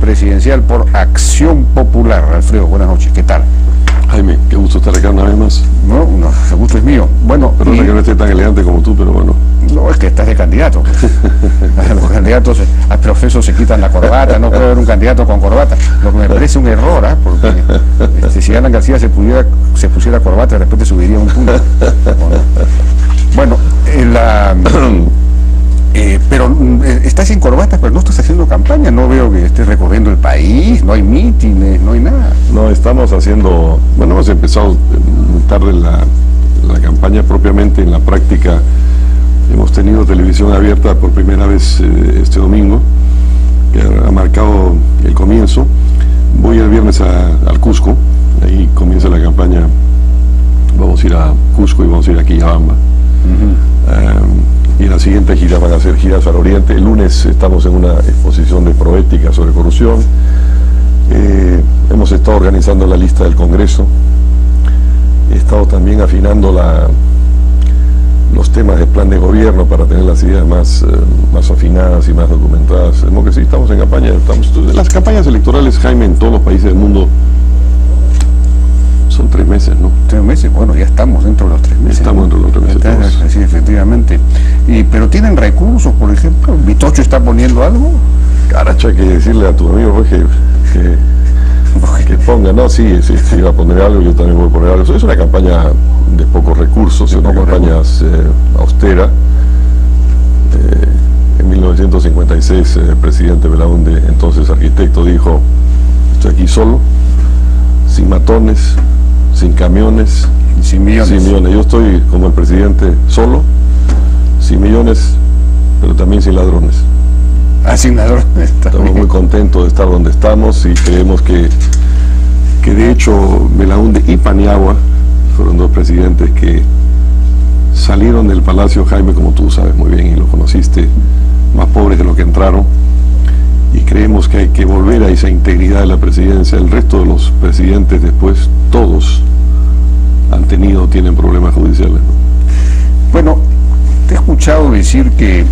presidencial por Acción Popular. Alfredo, buenas noches, ¿qué tal? Jaime, qué gusto estar acá una vez más. No, el gusto es mío. Bueno, perdona que no esté tan elegante como tú, pero bueno. No, es que estás de candidato. Los candidatos a profeso se quitan la corbata, no puede haber un candidato con corbata. Lo que me parece un error, porque si Alan García se pusiera corbata, de repente subiría un punto. Bueno, pero estás sin corbata, pero no estás haciendo campaña, no veo que estés recorriendo el país, no hay mítines, no hay nada. No, estamos haciendo, bueno, hemos empezado muy tarde la campaña propiamente, en la práctica. Hemos tenido televisión abierta por primera vez este domingo, que ha marcado el comienzo. Voy el viernes al Cusco, ahí comienza la campaña. Vamos a ir a Cusco y vamos a ir a Quillabamba. Y la siguiente gira van a ser giras al oriente. El lunes estamos en una exposición de proética sobre corrupción. Hemos estado organizando la lista del Congreso. He estado también afinando los temas del plan de gobierno para tener las ideas más afinadas y más documentadas. Sí, estamos en campaña. Las campañas electorales, Jaime, en todos los países del mundo son 3 meses, ¿no? 3 meses, bueno, ya estamos dentro de los 3 meses. Estamos dentro de los 3 meses. Sí, efectivamente. Pero tienen recursos, por ejemplo. ¿Vitocho está poniendo algo? Caracho, hay que decirle a tu amigo que ponga, no, sí, iba a poner algo, yo también voy a poner algo. Es una campaña de pocos recursos, es una campaña austera. En 1956 el presidente Belaúnde, entonces arquitecto, dijo: estoy aquí solo, sin matones, sin camiones, sin millones. Yo estoy como el presidente solo, sin millones, pero también sin ladrones. Sin ladrones. Estamos muy contentos de estar donde estamos y creemos que de hecho Belaúnde y Paniagua fueron 2 presidentes que salieron del Palacio, Jaime, como tú sabes muy bien y lo conociste, más pobres de lo que entraron, y creemos que hay que volver a esa integridad de la presidencia. El resto de los presidentes después, todos tienen problemas judiciales, ¿no? Bueno, te he escuchado decir que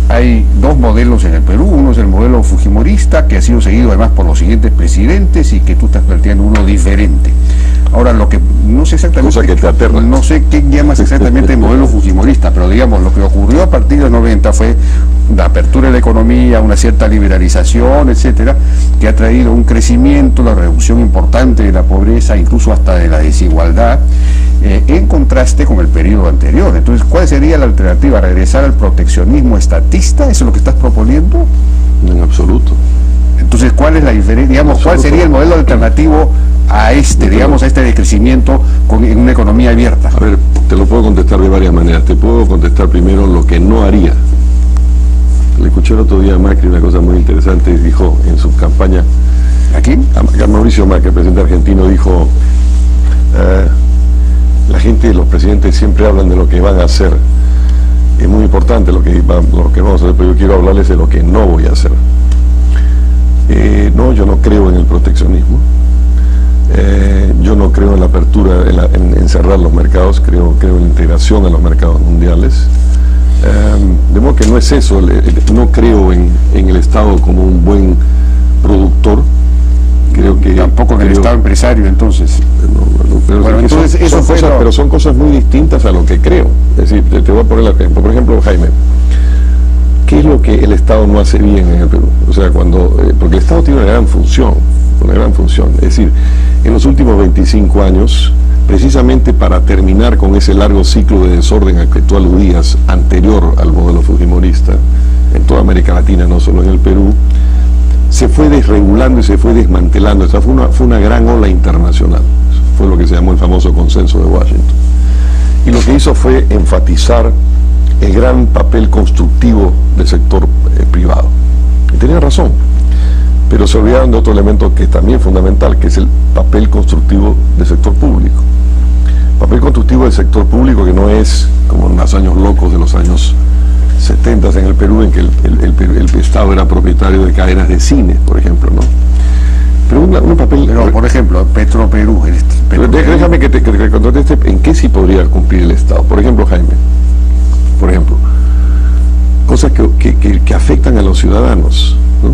hay 2 modelos en el Perú. Uno es el modelo fujimorista, que ha sido seguido además por los siguientes presidentes, y que tú estás planteando uno diferente. Ahora, lo que no sé exactamente, cosa que te aterra, no sé qué llamas exactamente el modelo fujimorista, pero digamos, lo que ocurrió a partir de los 90 fue la apertura de la economía, una cierta liberalización, etcétera, que ha traído un crecimiento, la reducción importante de la pobreza, incluso hasta de la desigualdad, en contraste con el periodo anterior. Entonces, ¿cuál sería la alternativa? ¿Regresar al proteccionismo estatista? ¿Eso es lo que estás proponiendo? En absoluto. Entonces, ¿cuál es la diferencia? Digamos, ¿cuál sería el modelo alternativo a digamos, a este decrecimiento en una economía abierta? A ver, te lo puedo contestar de varias maneras. Te puedo contestar primero lo que no haría. Le escuché el otro día a Macri una cosa muy interesante, y dijo en su campaña... ¿A quién? A Mauricio Macri, el presidente argentino, dijo: la gente, los presidentes siempre hablan de lo que van a hacer. Es muy importante lo que vamos a hacer, pero yo quiero hablarles de lo que no voy a hacer. No, yo no creo en el proteccionismo. Yo no creo en la apertura, en cerrar los mercados. Creo en la integración a los mercados mundiales. De modo que no es eso. No creo en el Estado como un buen productor. Creo que tampoco en el Estado empresario, entonces. Pero son cosas muy distintas a lo que creo. Es decir, te voy a poner el ejemplo. Por ejemplo, Jaime, ¿qué es lo que el Estado no hace bien en el Perú? O sea, porque el Estado tiene una gran función. Es decir, en los últimos 25 años, precisamente para terminar con ese largo ciclo de desorden al que tú aludías, anterior al modelo fujimorista, en toda América Latina, no solo en el Perú, se fue desregulando y se fue desmantelando. Esa fue una gran ola internacional. Eso fue lo que se llamó el famoso consenso de Washington. Y lo que hizo fue enfatizar el gran papel constructivo del sector privado. Y tenía razón, pero se olvidaron de otro elemento que es también fundamental, que es el papel constructivo del sector público. Papel constructivo del sector público, que no es como en los años locos de los años 70 en el Perú, en que el Estado era propietario de cadenas de cine, por ejemplo, ¿no? Pero un papel... Pero, por ejemplo, Petroperú... Déjame que te conteste en qué sí podría cumplir el Estado. Por ejemplo, Jaime, cosas que afectan a los ciudadanos, ¿no?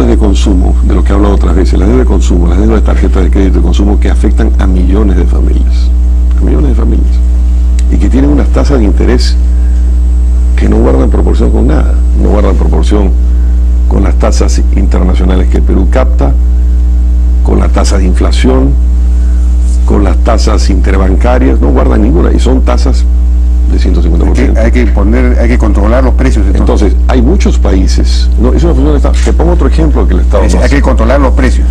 deudas de consumo, de lo que he hablado otras veces, las deudas de consumo, las deudas de tarjeta de crédito de consumo que afectan a millones de familias, y que tienen unas tasas de interés que no guardan proporción con nada, no guardan proporción con las tasas internacionales que el Perú capta, con la tasa de inflación, con las tasas interbancarias, no guardan ninguna, y son tasas de 150%. Hay que controlar los precios. Entonces, hay muchos países, no, eso no funciona el Estado. Te pongo otro ejemplo que el Estado no hay que controlar los precios.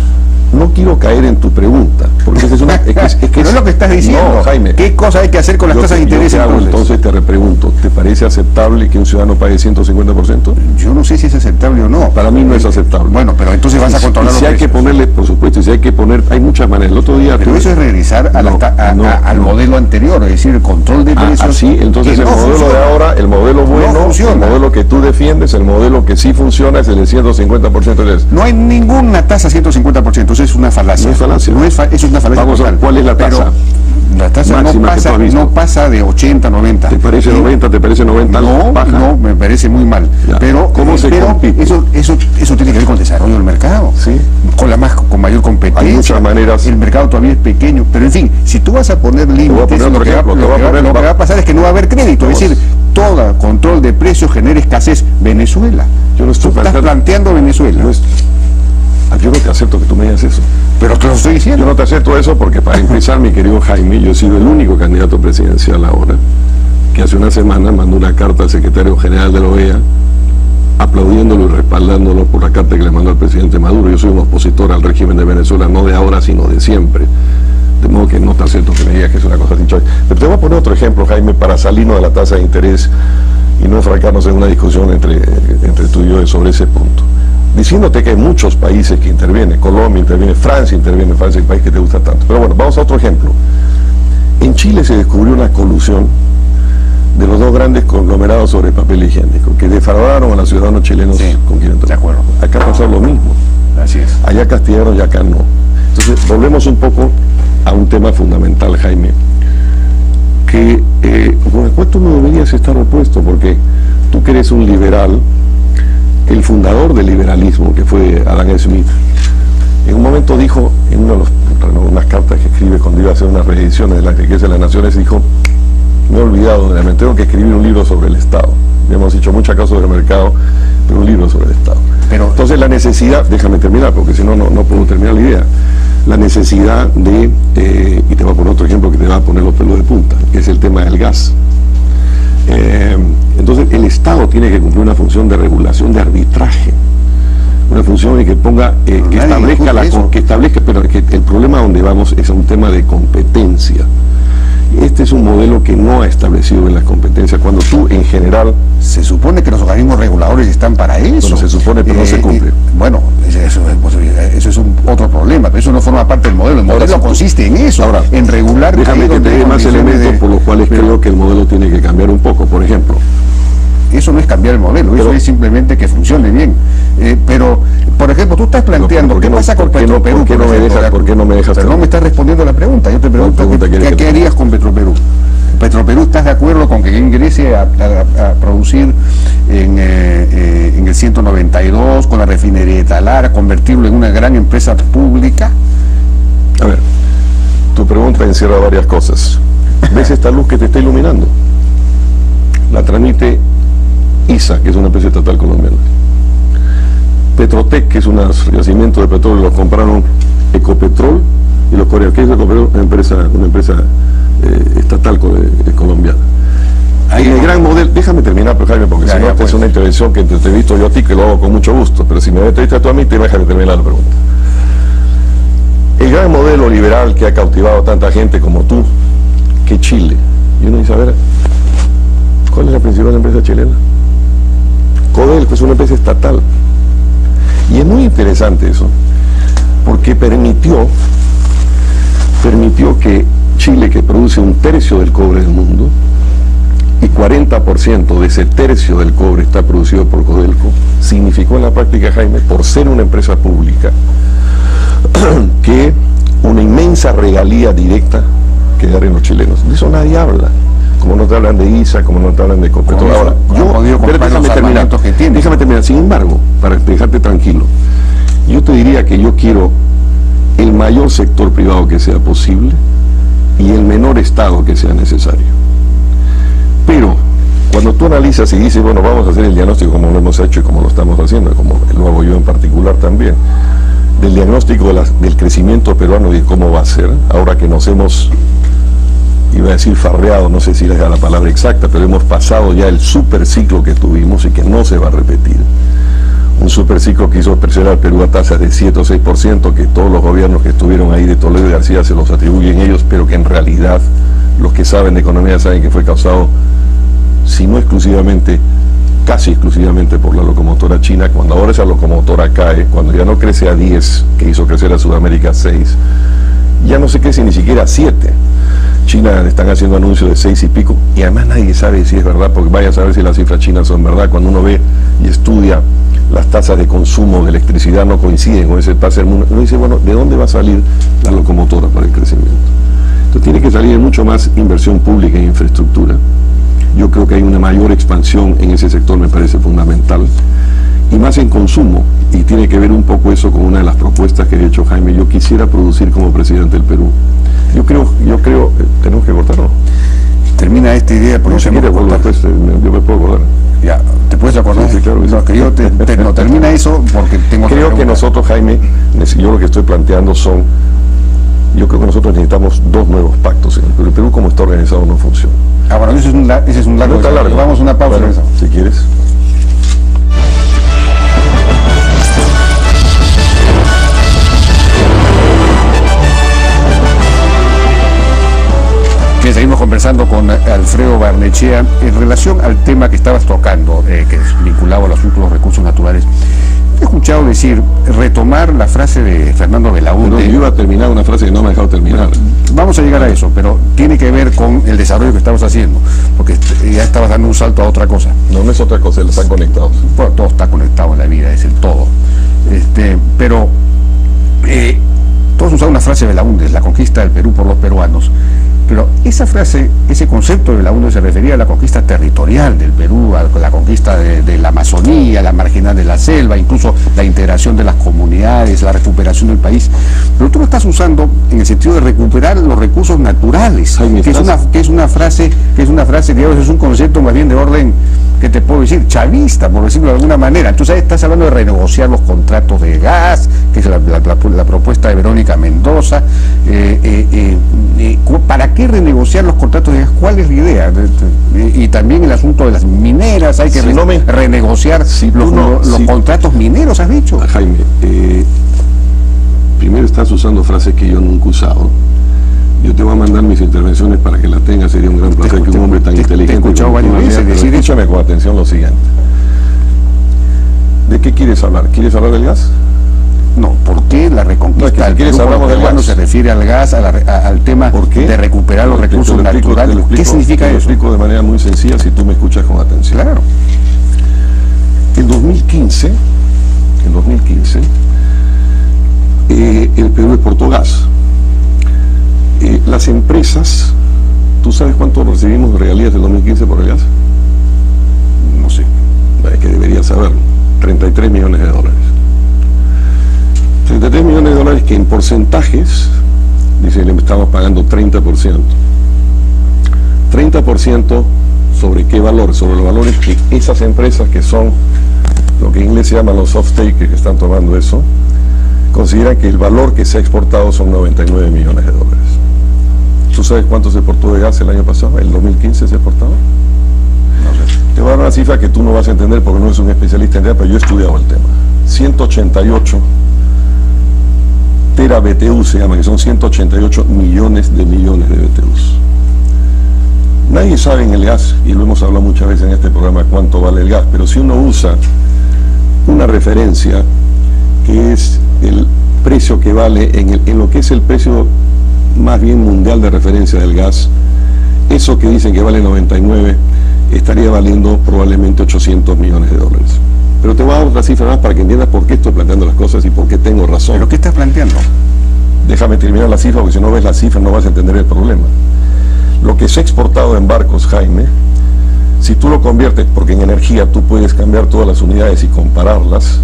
No quiero caer en tu pregunta, porque es una... no es lo que estás diciendo. No, Jaime. ¿Qué cosa hay que hacer con las tasas de interés? Entonces te repregunto, ¿te parece aceptable que un ciudadano pague 150%? Yo no sé si es aceptable o no. Para mí no es aceptable. Bueno, pero entonces vas a controlar los precios. Si hay que ponerle, por supuesto, si hay que poner, hay muchas maneras. El otro día... Pero eso es regresar al modelo anterior, es decir, el control de precios. Sí, entonces el modelo de ahora, el modelo bueno, el modelo que tú defiendes, el modelo que sí funciona es el de 150%. No hay ninguna tasa 150%, eso es una falacia. Falacia. Eso es una falacia. Vamos a ver, ¿cuál es la tasa? La tasa no pasa de 80, 90. ¿Te parece 90? ¿Te parece 90? No, me parece muy mal. Ya. Pero ¿cómo se compite? Eso tiene que ver con el desarrollo del mercado. Sí. Con mayor competencia. Hay muchas maneras. El mercado todavía es pequeño. Pero en fin, si tú vas a poner límites, lo que va a pasar es que no va a haber crédito. Es decir, todo control de precios genera escasez. Venezuela. Yo no estoy planteando Venezuela. Yo no te acepto que tú me digas eso. Pero te lo estoy diciendo. Yo no te acepto eso porque, para empezar, mi querido Jaime, yo he sido el único candidato presidencial ahora que hace una semana mandó una carta al secretario general de la OEA aplaudiéndolo y respaldándolo por la carta que le mandó al presidente Maduro. Yo soy un opositor al régimen de Venezuela, no de ahora, sino de siempre. De modo que no te acepto que me digas que es una cosa sin choice. Pero te voy a poner otro ejemplo, Jaime, para salirnos de la tasa de interés y no enfrascarnos en una discusión entre tú y yo sobre ese punto. Diciéndote que hay muchos países que intervienen, Colombia interviene, Francia interviene, Francia es el país que te gusta tanto. Pero bueno, vamos a otro ejemplo. En Chile se descubrió una colusión de los dos grandes conglomerados sobre papel higiénico, que defraudaron a los ciudadanos chilenos con quien entró. De acuerdo. Acá pasó lo mismo. Así es. Allá castigaron y acá no. Entonces, volvemos un poco a un tema fundamental, Jaime, que con el cual tú no deberías estar opuesto, porque tú que eres un liberal, el fundador del liberalismo, que fue Adam Smith, en un momento dijo, en unas cartas que escribe cuando iba a hacer unas reediciones de La riqueza de las naciones, dijo: me he olvidado, me tengo que escribir un libro sobre el Estado. Ya hemos hecho muchas cosas sobre el mercado, pero un libro sobre el Estado. Pero entonces la necesidad, déjame terminar, porque si no, no puedo terminar la idea, la necesidad de, y te voy a poner otro ejemplo que te va a poner los pelos de punta, que es el tema del gas. Entonces el Estado tiene que cumplir una función de regulación, de arbitraje, una función que ponga, que establezca, pero que el problema donde vamos es a un tema de competencia. Este es un modelo que no ha establecido bien las competencias, cuando tú en general... Se supone que los organismos reguladores están para eso. Bueno, se supone, pero no se cumple. Bueno, eso es otro problema, pero eso no forma parte del modelo. El modelo consiste en eso, en regular... Déjame que te dé más elementos por los cuales creo que el modelo tiene que cambiar un poco. Por ejemplo, eso no es cambiar el modelo, eso es simplemente que funcione bien. Pero, por ejemplo, tú estás planteando, ¿qué pasa con Petroperú? ¿Por qué no me dejas? Pero no me estás respondiendo a la pregunta. Yo te pregunto, ¿qué harías con Petroperú? Petroperú, ¿estás de acuerdo con que ingrese a producir en el 192 con la refinería de Talara, convertirlo en una gran empresa pública? A ver, tu pregunta encierra varias cosas. ¿Ves esta luz que te está iluminando? La transmite ISA, que es una empresa estatal colombiana. Petrotec, que es un yacimiento de petróleo, lo compraron Ecopetrol y los coreanos. ¿Qué es Ecopetrol? Una empresa estatal colombiana. En el gran modelo, déjame terminar, pero Jaime, porque si no, esta es una intervención que te he visto yo a ti, que lo hago con mucho gusto, pero si me entrevistas tú a mí, déjame terminar la pregunta. El gran modelo liberal que ha cautivado a tanta gente como tú, que Chile, y uno dice, a ver, ¿cuál es la principal empresa chilena? Codelco es una empresa estatal. Y es muy interesante eso, porque permitió que Chile, que produce un tercio del cobre del mundo, y 40% de ese tercio del cobre está producido por Codelco, significó en la práctica, Jaime, por ser una empresa pública, que una inmensa regalía directa quedara en los chilenos. De eso nadie habla. Como no te hablan de ISA, como no te hablan de Ecopetrol. Ahora, déjame terminar. Sin embargo, para dejarte tranquilo, Yo te diría que yo quiero el mayor sector privado que sea posible y el menor Estado que sea necesario. Pero cuando tú analizas y dices, bueno, vamos a hacer el diagnóstico como lo hemos hecho y como lo estamos haciendo, como lo hago yo en particular también, del diagnóstico del crecimiento peruano y de cómo va a ser, ahora que nos hemos, iba a decir farreado, no sé si es la palabra exacta, pero hemos pasado ya el superciclo que tuvimos y que no se va a repetir. Un superciclo que hizo crecer al Perú a tasas de 7 o 6%, que todos los gobiernos que estuvieron ahí de Toledo y García se los atribuyen ellos, pero que en realidad los que saben de economía saben que fue causado, si no exclusivamente, casi exclusivamente por la locomotora china. Cuando ahora esa locomotora cae, cuando ya no crece a 10, que hizo crecer a Sudamérica a 6, ya no se crece ni siquiera a 7. China están haciendo anuncios de 6 y pico, y además nadie sabe si es verdad, porque vaya a saber si las cifras chinas son verdad. Cuando uno ve y estudia las tasas de consumo de electricidad no coinciden con ese tasa del mundo, uno dice, bueno, ¿de dónde va a salir la locomotora para el crecimiento? Entonces tiene que salir mucho más inversión pública en infraestructura. Yo creo que hay una mayor expansión en ese sector, me parece fundamental, y más en consumo, y tiene que ver un poco eso con una de las propuestas que he hecho, Jaime. Yo quisiera producir como presidente del Perú. Yo creo, tenemos que cortarlo. Termina esta idea, por si quieres, después, yo me puedo acordar. Ya, ¿te puedes acordar? Sí, claro. No, que yo no termina eso porque tengo Creo que nosotros, Jaime, yo lo que estoy planteando son, yo creo que nosotros necesitamos 2 nuevos pactos en el Perú. El Perú como está organizado no funciona. Ah, bueno, ese es un largo. No está largo. Vamos a una pausa. Bueno, si quieres. Que seguimos conversando con Alfredo Barnechea en relación al tema que estabas tocando, que es vinculado al asunto de los recursos naturales. He escuchado decir, retomar la frase de Fernando Belaúnde. Pero yo iba a terminar una frase que no me ha dejado terminar. Vamos a llegar a eso, pero tiene que ver con el desarrollo que estabas haciendo, porque ya estabas dando un salto a otra cosa. No es otra cosa, están conectados. Bueno, todo está conectado en la vida, es el todo. Pero todos usaban una frase de Belaúnde, la conquista del Perú por los peruanos. Pero esa frase, ese concepto de Belaúnde se refería a la conquista territorial del Perú, a la conquista de la Amazonía, la marginal de la selva, incluso la integración de las comunidades, la recuperación del país. Pero tú lo estás usando en el sentido de recuperar los recursos naturales, que es una frase, digamos, es un concepto más bien de orden, que te puedo decir, chavista, por decirlo de alguna manera. Entonces estás hablando de renegociar los contratos de gas, que es la propuesta de Verónica Mendoza. ¿Para qué renegociar los contratos de gas? ¿Cuál es la idea? Y también el asunto de las mineras, hay que renegociar los contratos mineros, has dicho. Jaime, primero estás usando frases que yo nunca he usado. Yo te voy a mandar mis intervenciones para que las tengas. Sería un gran placer que un hombre tan inteligente... Te he escuchado varias veces decir... Escúchame con atención lo siguiente. ¿De qué quieres hablar? ¿Quieres hablar del gas? No, ¿por qué la reconquista del Perú hablamos del gas? Se refiere al gas, al tema de recuperar los recursos naturales? ¿Qué significa eso? Lo explico de manera muy sencilla si tú me escuchas con atención. Claro. En 2015, el Perú exportó gas. Las empresas, ¿tú sabes cuánto recibimos de regalías del 2015 por el gas? No sé. Es que deberías saberlo. 33 millones de dólares. 33 millones de dólares que en porcentajes, dice, le estamos pagando 30%. 30% sobre qué valor, sobre los valores que esas empresas, que son lo que en inglés se llaman los off-takers, que están tomando eso, consideran que el valor que se ha exportado son 99 millones de dólares. ¿Tú sabes cuánto se exportó de gas el año pasado? ¿El 2015 se exportaba? No sé. Te voy a dar una cifra que tú no vas a entender porque no eres un especialista en gas, pero yo he estudiado el tema. 188 tera-BTU se llama, que son 188 millones de BTUs. Nadie sabe en el gas, y lo hemos hablado muchas veces en este programa, cuánto vale el gas, pero si uno usa una referencia que es el precio que vale en lo que es el precio más bien mundial de referencia del gas, eso que dicen que vale 99 estaría valiendo probablemente 800 millones de dólares. Pero te voy a dar otra cifra más para que entiendas por qué estoy planteando las cosas y por qué tengo razón. ¿Pero qué estás planteando? Déjame terminar la cifra, porque si no ves la cifra no vas a entender el problema. Lo que se ha exportado en barcos, Jaime, si tú lo conviertes, porque en energía tú puedes cambiar todas las unidades y compararlas,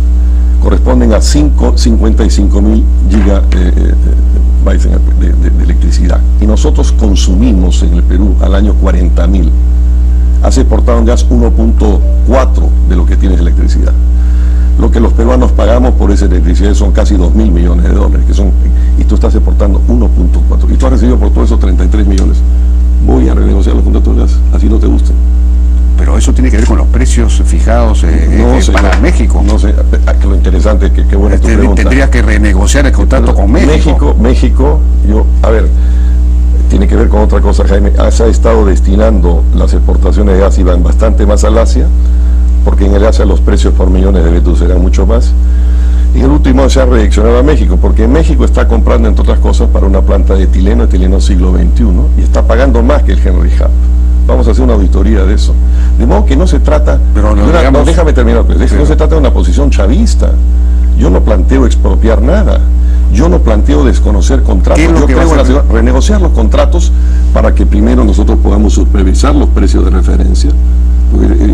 corresponden a 55.000 gigabytes de electricidad. Y nosotros consumimos en el Perú al año 40.000. Has exportado en gas 1.4 de lo que tienes de electricidad. Lo que los peruanos pagamos por esa electricidad son casi 2.000 millones de dólares, y tú estás exportando 1.4. Y tú has recibido por todo eso 33 millones. Voy a renegociar los contratos de gas, así no te gusten. Pero eso tiene que ver con los precios fijados para México. No sé, lo interesante es que qué buena tu pregunta. Tendrías que renegociar el contrato con México. México, tiene que ver con otra cosa, Jaime. Se ha estado destinando las exportaciones de gas, iban bastante más al Asia, porque en el Asia los precios por millones de BTU serán mucho más. Y el último se ha redireccionado a México, porque México está comprando, entre otras cosas, para una planta de etileno siglo XXI, y está pagando más que el Henry Hub. Vamos a hacer una auditoría de eso. De modo que no se trata, déjame terminar, no se trata de una posición chavista. Yo no planteo expropiar nada. Yo no planteo desconocer contratos. Yo creo renegociar los contratos para que primero nosotros podamos supervisar los precios de referencia.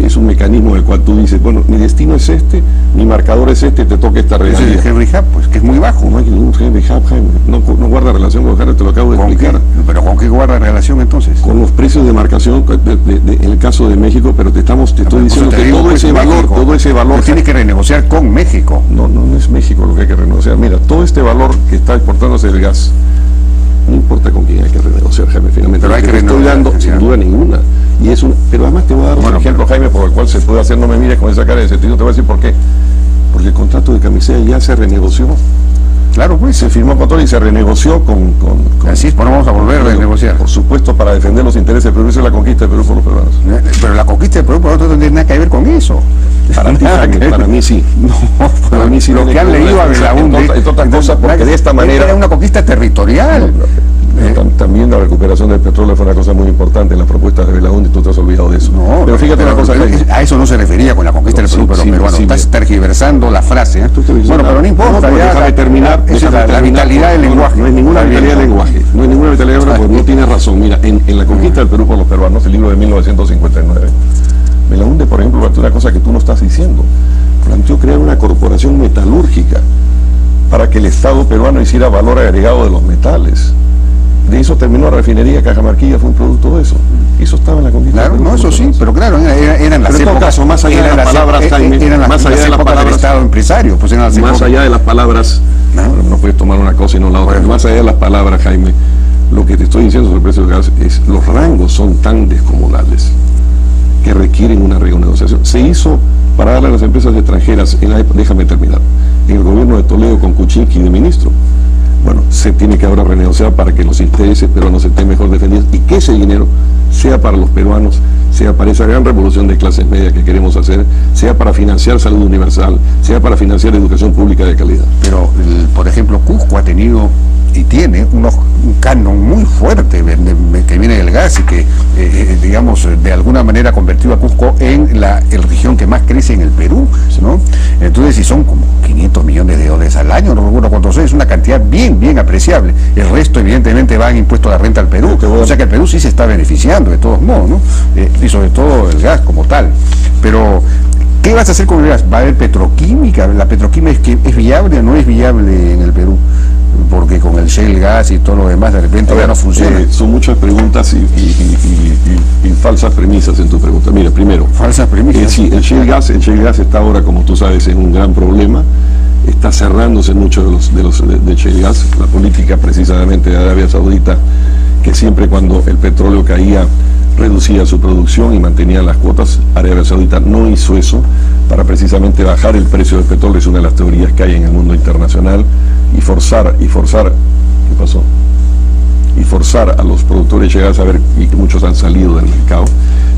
Es un mecanismo del cual tú dices, bueno, mi destino es este, mi marcador es este, te toca esta realidad. Es el Henry Hub, pues, que es muy bajo. No hay ningún Henry Hub, Jaime. No guarda relación con Henry, te lo acabo de explicar. ¿Pero con qué guarda relación entonces? Con los precios de marcación, en el caso de México, pero te estoy diciendo que todo ese valor... Tienes que renegociar con México. No es México lo que hay que renegociar. Mira, todo este valor que está exportándose el gas, no importa con quién hay que renegociar, Jaime, finalmente. Pero hay que estoy dando, sin duda ninguna. Pero además te voy a dar un ejemplo, Jaime, por el cual se puede hacer, no me mires con esa cara de sentido, te voy a decir por qué. Porque el contrato de Camisea ya se renegoció. Claro, pues. Se firmó con todo y se renegoció con así es, pues no vamos a volver a renegociar. Por supuesto, para defender los intereses del Perú. Esa es la conquista del Perú por los peruanos. Pero la conquista del Perú por nosotros no tiene nada que ver con eso. Para mí sí. No, para mí sí. Lo que han leído a Belaúnde, entre otras cosas, porque de esta manera... Era una conquista territorial. También la recuperación del petróleo fue una cosa muy importante en las propuestas de Belaúnde, y tú te has olvidado de eso. No, pero fíjate una cosa. A eso no se refería con la conquista del Perú, pero bueno, estás tergiversando la frase. Bueno, pero no importa. Déjame terminar. La vitalidad del lenguaje. No hay ninguna vitalidad del lenguaje. No hay ninguna vitalidad del lenguaje, porque no tiene razón. Mira, en la conquista del Perú por los peruanos, el libro de 1959, Belaúnde, por ejemplo, planteó una cosa que tú no estás diciendo. Planteó crear una corporación metalúrgica para que el Estado peruano hiciera valor agregado de los metales. De eso terminó la refinería Cajamarquilla, fue un producto de eso. Eso estaba en la conquista. Claro, no, eso sí, pero claro, eran las épocas. En todo caso, más allá de las palabras, Jaime, más allá de las palabras del Estado empresario, pues eran las más allá de las palabras, no puedes tomar una cosa y no la otra. Más allá de las palabras, Jaime, lo que te estoy diciendo sobre el precio del gas es los rangos son tan descomunales que requieren una renegociación. Se hizo para darle a las empresas extranjeras, déjame terminar, en el gobierno de Toledo con Kuczynski de ministro. Bueno, se tiene que ahora renegociar para que los intereses peruanos estén mejor defendidos y que ese dinero sea para los peruanos, sea para esa gran revolución de clases medias que queremos hacer, sea para financiar salud universal, sea para financiar educación pública de calidad. Pero, por ejemplo, Cusco ha tenido y tiene un canon muy fuerte que viene del gas y que, digamos, de alguna manera ha convertido a Cusco en la región que más crece en el Perú, ¿no? Entonces, si son como 500 millones de dólares al año, no recuerdo cuántos es una cantidad bien apreciable. El resto, evidentemente, va en impuesto a la renta al Perú. O sea que el Perú sí se está beneficiando, de todos modos, ¿no? Y sobre todo el gas como tal. Pero, ¿qué vas a hacer con el gas? ¿Va a haber petroquímica? ¿La petroquímica es viable o no es viable en el Perú? Porque con el shale gas y todo lo demás de repente ya no funciona. Son muchas preguntas y falsas premisas en tu pregunta. Mira, primero, falsas premisas. Sí, el shale gas está ahora, como tú sabes, en un gran problema. Está cerrándose muchos de shale gas. La política precisamente de Arabia Saudita, que siempre cuando el petróleo caía reducía su producción y mantenía las cuotas. Arabia Saudita no hizo eso para precisamente bajar el precio del petróleo, es una de las teorías que hay en el mundo internacional, y forzar, ¿qué pasó? Y forzar a los productores llegar a saber, y que muchos han salido del mercado.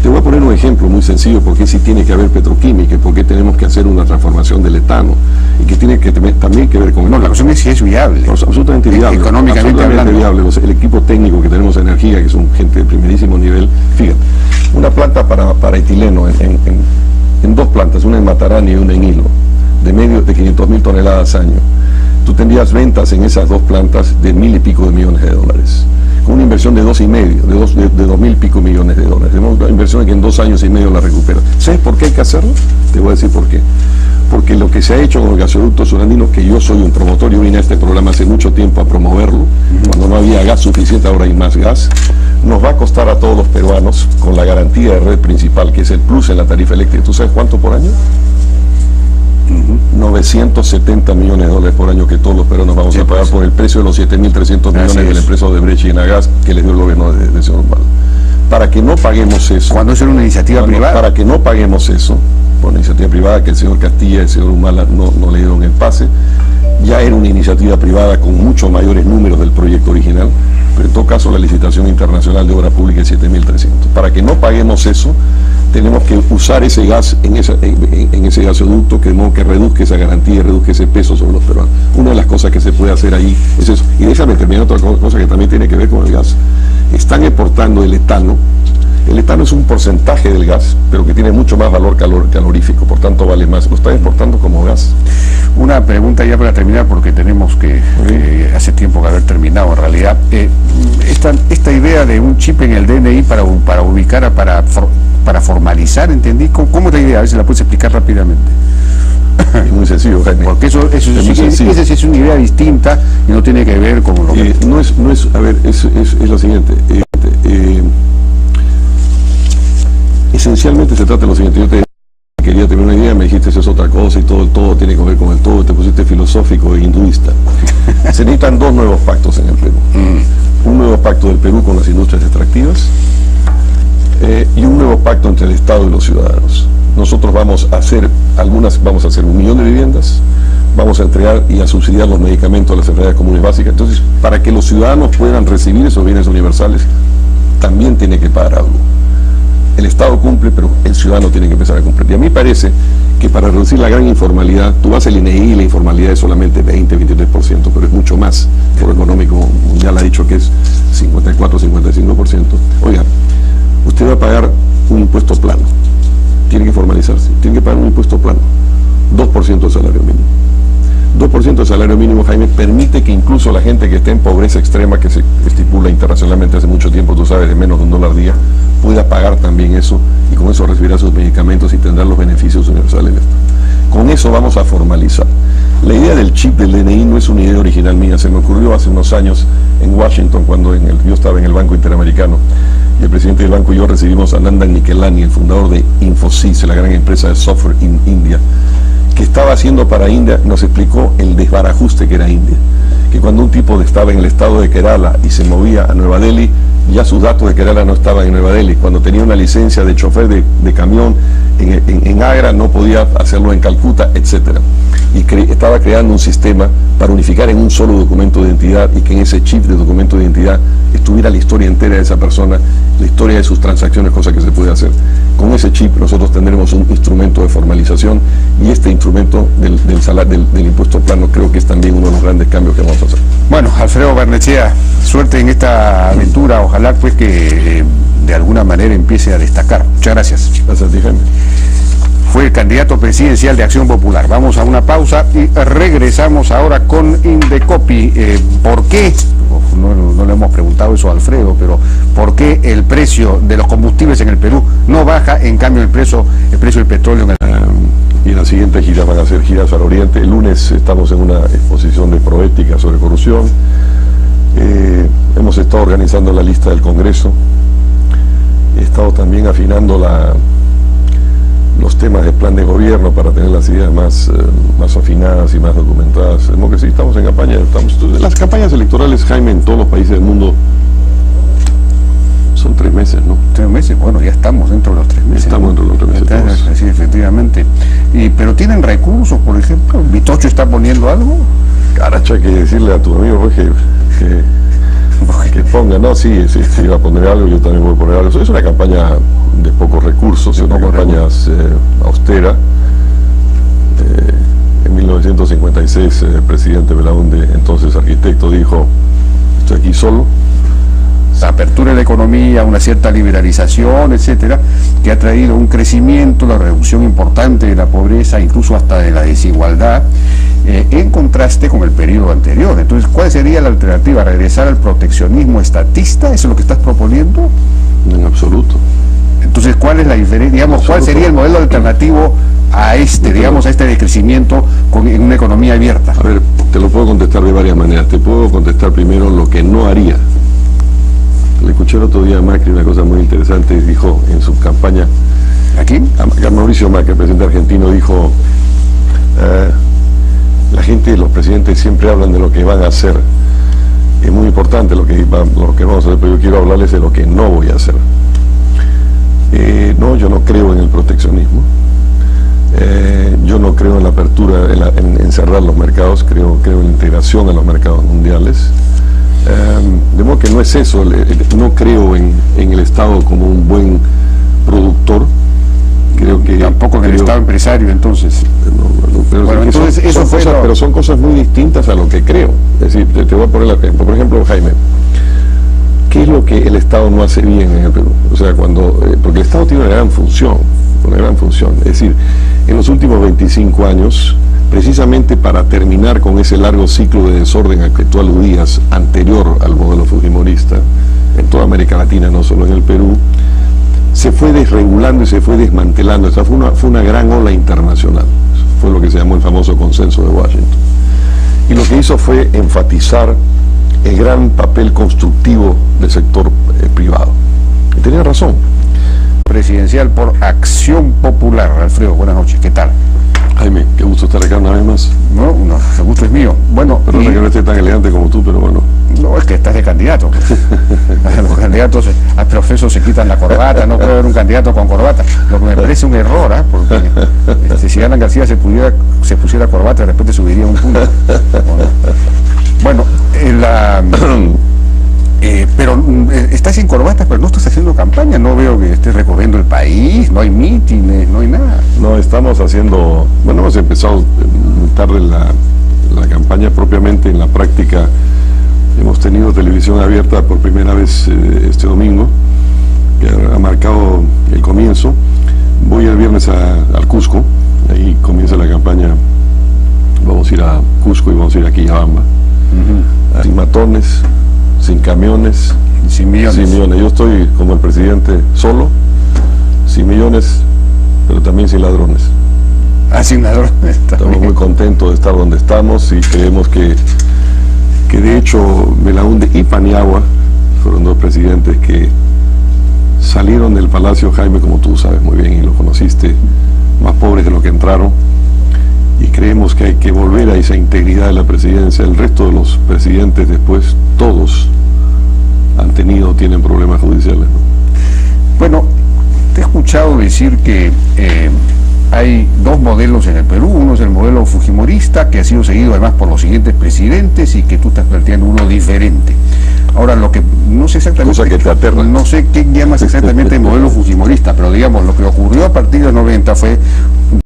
Te voy a poner un ejemplo muy sencillo, porque si tiene que haber petroquímica, porque tenemos que hacer una transformación del etano, y que tiene que también que ver con... No, la cuestión es si es viable. No, absolutamente viable. Económicamente hablando. Viable. El equipo técnico que tenemos en energía, que son gente de primerísimo nivel, fíjate, una planta para etileno en dos plantas, una en Matarani y una en Hilo, de 500.000 toneladas año. Tú tendrías ventas en esas dos plantas de 1.000 y pico de millones de dólares, con una inversión de 2,5, de 2.000 y pico millones de dólares. Tenemos una inversión que en 2 años y medio la recupera. ¿Sabes por qué hay que hacerlo? Te voy a decir por qué. porque lo que se ha hecho con los gasoductos surandinos, que yo soy un promotor, yo vine a este programa hace mucho tiempo a promoverlo, cuando no había gas suficiente, ahora hay más gas, nos va a costar a todos los peruanos, con la garantía de red principal, que es el plus en la tarifa eléctrica. ¿Tú sabes cuánto por año? 970 millones de dólares por año que todos los peruanos vamos a pagar por el precio de los 7.300 millones de la empresa Odebrecht y Enagas que les dio el gobierno de señor Humala. Para que no paguemos eso... ¿Cuándo es una iniciativa privada? Para que no paguemos eso, por iniciativa privada, que el señor Castilla y el señor Humala no le dieron el pase, ya era una iniciativa privada con muchos mayores números del proyecto original, pero en todo caso la licitación internacional de obra pública es 7.300. Para que no paguemos eso, tenemos que usar ese gas en ese gasoducto, que no que reduzca esa garantía y reduzca ese peso sobre los peruanos. Una de las cosas que se puede hacer ahí es eso. Y déjame terminar otra cosa que también tiene que ver con el gas. Están exportando el etano. El etano es un porcentaje del gas, pero que tiene mucho más valor calorífico, por tanto vale más. Lo están exportando como gas. Una pregunta ya para terminar, porque tenemos que hace tiempo que haber terminado en realidad. Esta idea de un chip en el DNI para ubicar, para formalizar, ¿entendí? ¿Cómo es la idea? A ver si la puedes explicar rápidamente. Es muy sencillo, Jaime. Porque esa sí es una idea distinta y no tiene que ver con lo que... A ver, es lo siguiente. Esencialmente se trata de lo siguiente. Yo te quería tener una idea, me dijiste eso es otra cosa y todo tiene que ver con el todo, te pusiste filosófico e hinduista. Se necesitan dos nuevos pactos en el Perú. Un nuevo pacto del Perú con las industrias extractivas y un nuevo pacto entre el Estado y los ciudadanos. Nosotros vamos a hacer 1 millón de viviendas, vamos a entregar y a subsidiar los medicamentos a las enfermedades comunes básicas. Entonces, para que los ciudadanos puedan recibir esos bienes universales, también tiene que pagar algo. El Estado cumple, pero el ciudadano tiene que empezar a cumplir. Y a mí parece que para reducir la gran informalidad, tú vas al INEGI y la informalidad es solamente 20-23%, pero es mucho más. El Foro Económico Mundial ha dicho que es 54-55%. Oiga, usted va a pagar un impuesto plano. Tiene que formalizarse, tiene que pagar un impuesto plano. 2% del salario mínimo. 2% del salario mínimo, Jaime, permite que incluso la gente que esté en pobreza extrema, que se estipula internacionalmente hace mucho tiempo, tú sabes, de menos de $1 día, pueda pagar también eso y con eso recibirá sus medicamentos y tendrá los beneficios universales. Con eso vamos a formalizar. La idea del chip del DNI no es una idea original mía, se me ocurrió hace unos años en Washington, cuando yo estaba en el Banco Interamericano y el presidente del banco y yo recibimos a Nandan Nikelani, el fundador de Infosys, la gran empresa de software en India, que estaba haciendo para India, nos explicó el desbarajuste que era India, que cuando un tipo estaba en el estado de Kerala y se movía a Nueva Delhi, ya sus datos de Kerala no estaban en Nueva Delhi. Cuando tenía una licencia de chofer de camión en Agra, no podía hacerlo en Calcuta, etc. Y estaba creando un sistema para unificar en un solo documento de identidad y que en ese chip de documento de identidad estuviera la historia entera de esa persona, la historia de sus transacciones, cosa que se puede hacer. Con ese chip nosotros tendremos un instrumento de formalización y este instrumento del impuesto plano creo que es también uno de los grandes cambios que vamos a hacer. Bueno, Alfredo Barnechea, suerte en esta aventura, ojalá pues que de alguna manera empiece a destacar. Muchas gracias. Gracias a ti, Jaime. Fue el candidato presidencial de Acción Popular. Vamos a una pausa y regresamos ahora con Indecopi. ¿Por qué? No le hemos preguntado eso a Alfredo, pero ¿por qué el precio de los combustibles en el Perú no baja, en cambio el precio del petróleo en el Y las siguientes giras van a ser giras al Oriente. El lunes estamos en una exposición de proética sobre corrupción. Hemos estado organizando la lista del Congreso. He estado también afinando los temas del plan de gobierno para tener las ideas más afinadas y más documentadas. Que sí, estamos en campaña. Las campañas electorales, Jaime, en todos los países del mundo son 3 meses, ¿no? 3 meses, bueno, ya estamos dentro de los 3 meses. Estamos dentro de los 3 meses. Sí, efectivamente. Pero tienen recursos, por ejemplo. ¿Vitocho está poniendo algo? Caracha, hay que decirle a tu amigo Jorge que ponga, no, sí, va a poner algo, yo también voy a poner algo. Es una campaña de pocos recursos, es una campaña austera. En 1956 el presidente Belaúnde, entonces arquitecto, dijo: estoy aquí solo. La apertura de la economía, una cierta liberalización, etcétera, que ha traído un crecimiento, la reducción importante de la pobreza, incluso hasta de la desigualdad, en contraste con el periodo anterior. Entonces, ¿cuál sería la alternativa? ¿Regresar al proteccionismo estatista? ¿Eso es lo que estás proponiendo? En absoluto. Entonces, ¿cuál es la diferencia? Digamos, ¿cuál sería el modelo alternativo a este, digamos, a este decrecimiento en una economía abierta? A ver, te lo puedo contestar de varias maneras. Te puedo contestar primero lo que no haría. Le escuché el otro día a Macri una cosa muy interesante, dijo en su campaña. ¿A quién? A Mauricio Macri, el presidente argentino, dijo, la gente, los presidentes siempre hablan de lo que van a hacer. Es muy importante lo que vamos a hacer, pero yo quiero hablarles de lo que no voy a hacer. No, yo no creo en el proteccionismo. Yo no creo en la apertura, en cerrar los mercados, creo en la integración a los mercados mundiales. De modo que no es eso, no creo en el Estado como un buen productor. Creo que tampoco en el Estado empresario, entonces. Bueno, entonces eso fue pero son cosas muy distintas a lo que creo. Es decir, te voy a poner el ejemplo. Por ejemplo, Jaime, ¿qué es lo que el Estado no hace bien en el Perú? O sea, porque el Estado tiene una gran función. Es decir, en los últimos 25 años, precisamente para terminar con ese largo ciclo de desorden al que tú aludías, anterior al modelo fujimorista, en toda América Latina, no solo en el Perú, se fue desregulando y se fue desmantelando. Esa fue una gran ola internacional. Eso fue lo que se llamó el famoso consenso de Washington. Y lo que hizo fue enfatizar el gran papel constructivo del sector privado. Y tenía razón. Presidencial por Acción Popular. Alfredo, buenas noches, ¿qué tal? Jaime, qué gusto estar acá una vez más. No, el gusto es mío. Bueno, perdona que no esté tan elegante como tú, pero bueno. No, es que estás de candidato. Los candidatos a profesos se quitan la corbata, no puede haber un candidato con corbata. Lo que me parece un error, porque si Alan García se pusiera corbata, de repente subiría un punto. Bueno, pero estás sin corbatas, pero no estás haciendo campaña, no veo que estés recorriendo el país, no hay mítines, no hay nada. No, estamos haciendo, bueno, hemos empezado muy tarde la campaña propiamente, en la práctica hemos tenido televisión abierta por primera vez este domingo, que ha marcado el comienzo. Voy el viernes al Cusco, ahí comienza la campaña, vamos a ir a Cusco y vamos a ir a Quillabamba, sin matones, sin camiones, sin millones. Yo estoy como el presidente solo, sin millones, pero también sin ladrones. Sin ladrones. Estamos muy contentos de estar donde estamos y creemos que de hecho Belaúnde y Paniagua fueron dos presidentes que salieron del Palacio, Jaime, como tú sabes muy bien y lo conociste, más pobres de lo que entraron, y creemos que hay que volver a esa integridad de la presidencia. El resto de los presidentes después, todos tienen problemas judiciales, ¿no? Bueno, te he escuchado decir que hay dos modelos en el Perú. Uno es el modelo fujimorista, que ha sido seguido además por los siguientes presidentes, y que tú estás planteando uno diferente. Ahora, lo que no sé exactamente, cosa que te aterra, no sé qué llamas exactamente el modelo fujimorista, pero digamos, lo que ocurrió a partir de los 90 fue